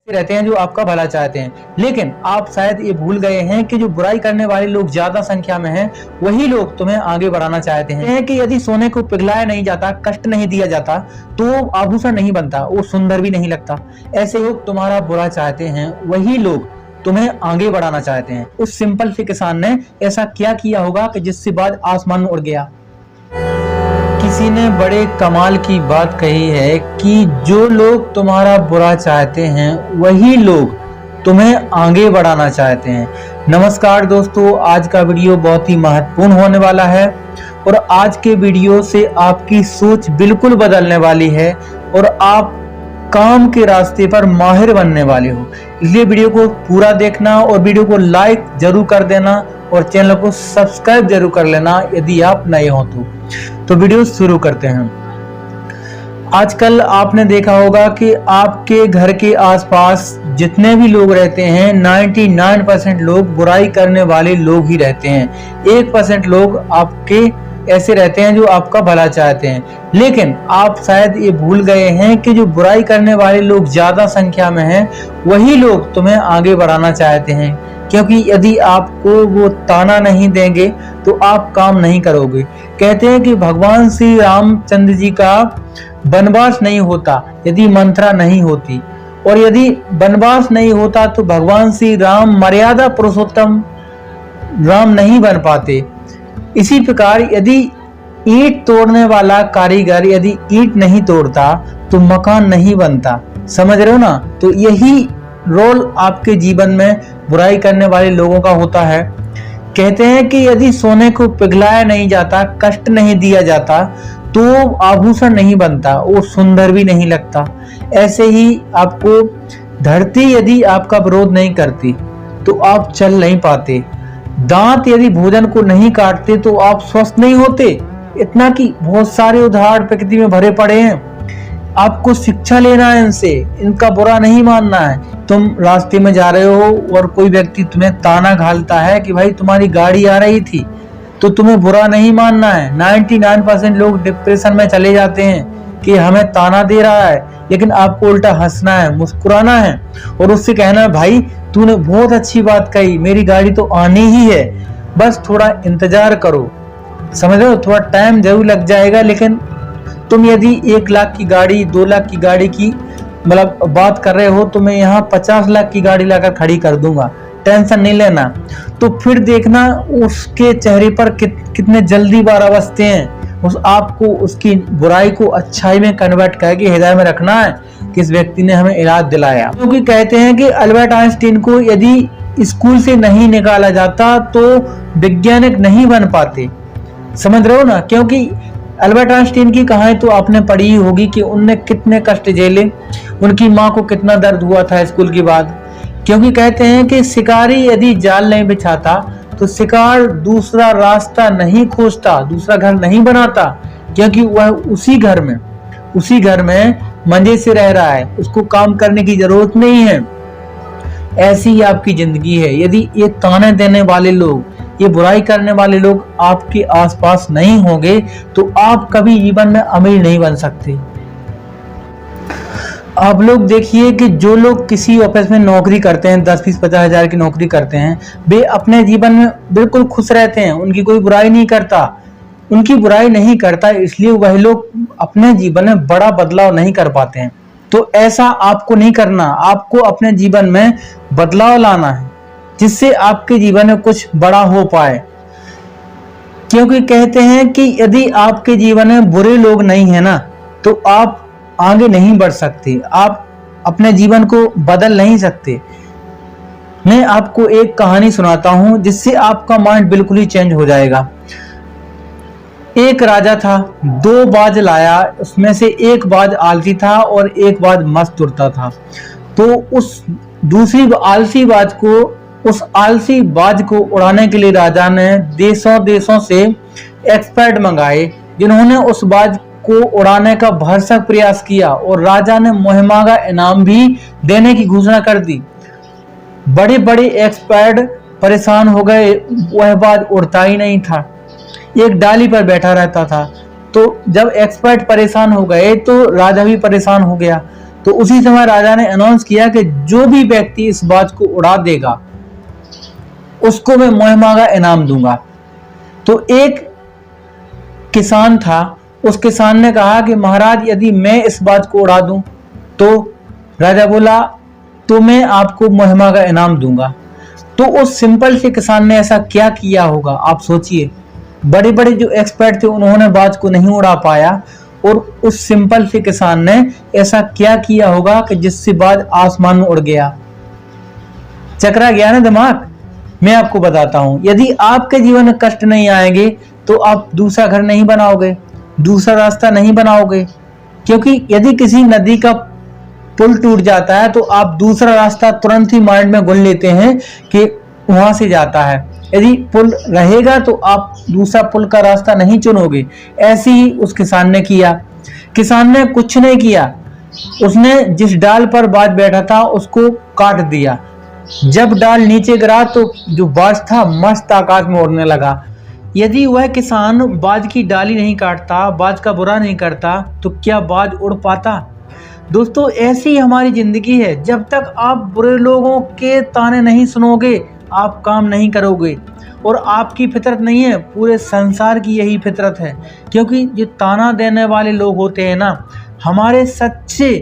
रहते हैं जो आपका भला चाहते हैं, लेकिन आप शायद ये भूल गए हैं कि जो बुराई करने वाले लोग ज्यादा संख्या में हैं, वही लोग तुम्हें आगे बढ़ाना चाहते हैं कि यदि सोने को पिघलाया नहीं जाता, कष्ट नहीं दिया जाता, तो आभूषण नहीं बनता, वो सुंदर भी नहीं लगता। ऐसे लोग तुम्हारा बुरा चाहते हैं, वही लोग तुम्हें आगे बढ़ाना चाहते हैं। उस सिंपल से किसान ने ऐसा क्या किया होगा कि जिससे बाद आसमान में उड़ गया। किसी ने बड़े कमाल की बात कही है कि जो लोग तुम्हारा बुरा चाहते हैं, वही लोग तुम्हें आगे बढ़ाना चाहते हैं। नमस्कार दोस्तों, आज का वीडियो बहुत ही महत्वपूर्ण होने वाला है और आज के वीडियो से आपकी सोच बिल्कुल बदलने वाली है और आप काम के रास्ते पर माहिर बनने वाले हो। इसलिए वीडियो को पूरा देखना और वीडियो को लाइक जरूर कर देना और चैनल को सब्सक्राइब जरूर कर लेना यदि आप नए हो तो वीडियो शुरू करते हैं। आजकल आपने देखा होगा कि आपके घर के आसपास जितने भी लोग रहते हैं, 99% लोग बुराई करने वाले लोग ही रहते हैं। 1% लोग आपके ऐसे रहते हैं जो आपका भला चाहते हैं। लेकिन आप शायद ये भूल गए हैं कि जो बुराई करने वाले लोग ज्यादा संख्या में हैं, वही लोग तुम्हें आगे बढ़ाना चाहते हैं। क्योंकि यदि आपको वो ताना नहीं देंगे तो आप काम नहीं करोगे। कहते हैं कि भगवान श्री रामचंद्र जी का वनवास नहीं होता यदि मंत्रा नहीं होती, और यदि वनवास नहीं होता तो भगवान श्री राम मर्यादा पुरुषोत्तम राम नहीं बन पाते। इसी प्रकार यदि ईंट तोड़ने वाला कारीगर यदि ईंट नहीं तोड़ता तो मकान नहीं बनता। समझ रहे हो ना? तो यही रोल आपके जीवन में बुराई करने वाले लोगों का होता है। कहते हैं कि यदि सोने को पिघलाया नहीं जाता, कष्ट नहीं दिया जाता, तो आभूषण नहीं बनता, वो सुंदर भी नहीं लगता। ऐसे ही आपको धरती यदि आपका विरोध नहीं करती तो आप चल नहीं पाते। दांत यदि भोजन को नहीं काटते तो आप स्वस्थ नहीं होते। इतना कि बहुत सारे उदाहरण प्रकृति में भरे पड़े हैं। आपको शिक्षा लेना है इनसे, इनका बुरा नहीं मानना है। तुम रास्ते में जा रहे हो और कोई व्यक्ति तुम्हें ताना घालता है कि भाई तुम्हारी गाड़ी आ रही थी, तो तुम्हें बुरा नहीं मानना है। 99% लोग डिप्रेशन में चले जाते हैं कि हमें ताना दे रहा है, लेकिन आपको उल्टा हंसना है, मुस्कुराना है और उससे कहना है भाई तूने बहुत अच्छी बात कही, मेरी गाड़ी तो आनी ही है, बस थोड़ा इंतजार करो। समझ रहे हो? थोड़ा टाइम जरूर लग जाएगा, लेकिन तुम यदि 1 लाख की गाड़ी, 2 लाख की गाड़ी की मतलब बात कर रहे हो, तो मैं यहाँ 50 लाख की गाड़ी लाकर खड़ी कर दूंगा, टेंशन नहीं लेना। तो फिर देखना उसके चेहरे पर कितने जल्दी 12 बजते हैं। आपको उसकी बुराई को अच्छाई में कन्वर्ट करके हृदय में रखना है कि इस व्यक्ति ने हमें इलाज दिलाया। क्योंकि कहते हैं कि अल्बर्ट आइंस्टीन को यदि स्कूल से नहीं निकाला जाता तो वैज्ञानिक नहीं बन पाते। समझ रहे हो ना? क्योंकि अल्बर्ट आइंस्टीन की कहानी तो आपने पढ़ी ही होगी कि उनने कितने कष्ट झेले, उनकी माँ को कितना दर्द हुआ था स्कूल के बाद। क्योंकि कहते हैं कि शिकारी यदि जाल नहीं बिछाता तो शिकार दूसरा रास्ता नहीं खोजता, दूसरा घर नहीं बनाता, क्योंकि वह उसी घर में मजे से रह रहा है, उसको काम करने की जरूरत नहीं है। ऐसी ही आपकी जिंदगी है। यदि ये ताने देने वाले लोग, ये बुराई करने वाले लोग आपके आसपास नहीं होंगे तो आप कभी जीवन में अमीर नहीं बन सकते। आप लोग देखिए कि जो लोग किसी ऑफिस में नौकरी करते हैं, 10, 20, 50 हजार की नौकरी करते हैं, वे अपने जीवन में बिल्कुल खुश रहते हैं। उनकी कोई बुराई नहीं करता, इसलिए वह लोग अपने जीवन में बड़ा बदलाव नहीं कर पाते हैं। तो ऐसा आपको नहीं करना। आपको अपने जीवन में बदलाव लाना है जिससे आपके जीवन में कुछ बड़ा हो पाए। क्योंकि कहते हैं कि यदि आपके जीवन में बुरे लोग नहीं है ना, तो आप आगे नहीं बढ़ सकते, आप अपने जीवन को बदल नहीं सकते। मैं आपको एक कहानी सुनाता हूं जिससे आपका माइंड बिल्कुल ही चेंज हो जाएगा। एक राजा था, 2 बाज लाया, उसमें से एक बाज आलसी था और एक बाज मस्त उड़ता था। तो उस आलसी बाज को उड़ाने के लिए राजा ने देशों से एक्सपर्ट मंगाए, जिन्होंने उस बाज को उड़ाने का भरसक प्रयास किया और राजा ने मुहिमांगा इनाम भी देने की घोषणा कर दी। बड़े बड़े एक्सपर्ट परेशान हो गए, वह बाज उड़ता ही नहीं था, एक डाली पर बैठा रहता था। तो जब एक्सपर्ट परेशान हो गए तो राजा भी परेशान हो गया। तो उसी समय राजा ने अनाउंस किया कि जो भी व्यक्ति इस बाज को उड़ा देगा उसको मैं मुहम्मा का इनाम दूंगा। तो एक किसान था, उस किसान ने कहा कि महाराज यदि मैं इस बाज को उड़ा दूं, तो राजा बोला तो मैं आपको मुहम्मा का इनाम दूंगा। तो उस सिंपल से किसान ने ऐसा क्या किया होगा आप सोचिए। बड़े बड़े जो एक्सपर्ट थे उन्होंने बाज को नहीं उड़ा पाया, और उस सिंपल से किसान ने ऐसा क्या किया होगा कि जिससे बाज आसमान में उड़ गया। चकरा गया ना दिमाग। मैं आपको बताता हूं, यदि आपके जीवन में कष्ट नहीं आएंगे तो आप दूसरा घर नहीं बनाओगे, दूसरा रास्ता नहीं बनाओगे। क्योंकि यदि किसी नदी का पुल टूट जाता है तो आप दूसरा रास्ता तुरंत ही माइंड में गुन लेते हैं कि वहां से जाता है। यदि पुल रहेगा तो आप दूसरा पुल का रास्ता नहीं चुनोगे। ऐसे ही उस किसान ने किया। किसान ने कुछ नहीं किया, उसने जिस डाल पर बाज बैठा था उसको काट दिया। जब डाल नीचे गिरा तो जो बाज था मस्त आकाश में उड़ने लगा। यदि वह किसान बाज की डाली नहीं काटता, बाज का बुरा नहीं करता, तो क्या बाज उड़ पाता? दोस्तों ऐसी हमारी जिंदगी है। जब तक आप बुरे लोगों के ताने नहीं सुनोगे आप काम नहीं करोगे। और आपकी फितरत नहीं है, पूरे संसार की यही फितरत है। क्योंकि जो ताना देने वाले लोग होते हैं ना, हमारे सच्चे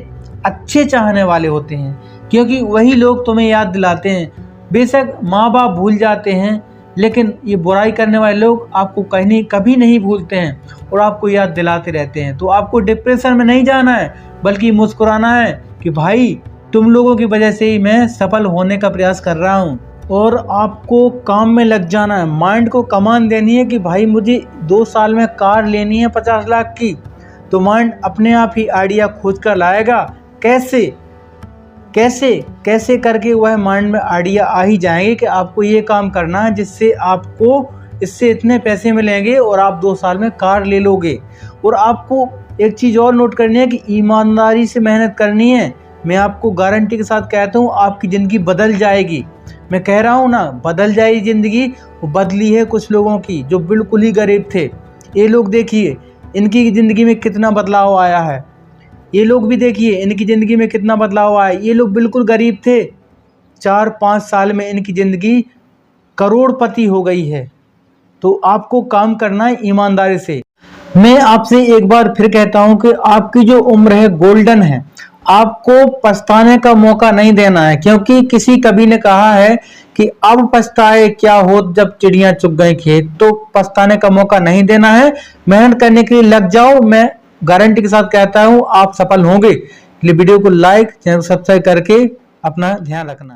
अच्छे चाहने वाले होते हैं। क्योंकि वही लोग तुम्हें याद दिलाते हैं। बेशक माँ बाप भूल जाते हैं, लेकिन ये बुराई करने वाले लोग आपको कभी नहीं भूलते हैं और आपको याद दिलाते रहते हैं। तो आपको डिप्रेशन में नहीं जाना है, बल्कि मुस्कुराना है कि भाई तुम लोगों की वजह से ही मैं सफल होने का प्रयास कर रहा हूँ। और आपको काम में लग जाना है, माइंड को कमांड देनी है कि भाई मुझे 2 साल में कार लेनी है 50 लाख की। तो माइंड अपने आप ही आइडिया खोज कर लाएगा। कैसे कैसे कैसे करके वह माइंड में आइडिया आ ही जाएंगे कि आपको ये काम करना है, जिससे आपको इससे इतने पैसे मिलेंगे और आप 2 साल में कार ले लोगे। और आपको एक चीज़ और नोट करनी है कि ईमानदारी से मेहनत करनी है। मैं आपको गारंटी के साथ कहता हूँ आपकी ज़िंदगी बदल जाएगी। मैं कह रहा हूँ ना, बदल जाएगी ज़िंदगी। वो बदली है कुछ लोगों की जो बिल्कुल ही गरीब थे। ये लोग देखिए इनकी ज़िंदगी में कितना बदलाव आया है। ये लोग भी देखिए इनकी ज़िंदगी में कितना बदलाव आया। ये लोग बिल्कुल गरीब थे, 4-5 साल में इनकी ज़िंदगी करोड़पति हो गई है। तो आपको काम करना है ईमानदारी से। मैं आपसे एक बार फिर कहता हूं कि आपकी जो उम्र है गोल्डन है। आपको पछताने का मौका नहीं देना है। क्योंकि किसी कवि ने कहा है कि अब पछताए क्या हो जब चिड़ियां चुग गई खेत। तो पछताने का मौका नहीं देना है, मेहनत करने के लिए लग जाओ। मैं गारंटी के साथ कहता हूं आप सफल होंगे। वीडियो को लाइक, चैनल सब्सक्राइब करके अपना ध्यान रखना।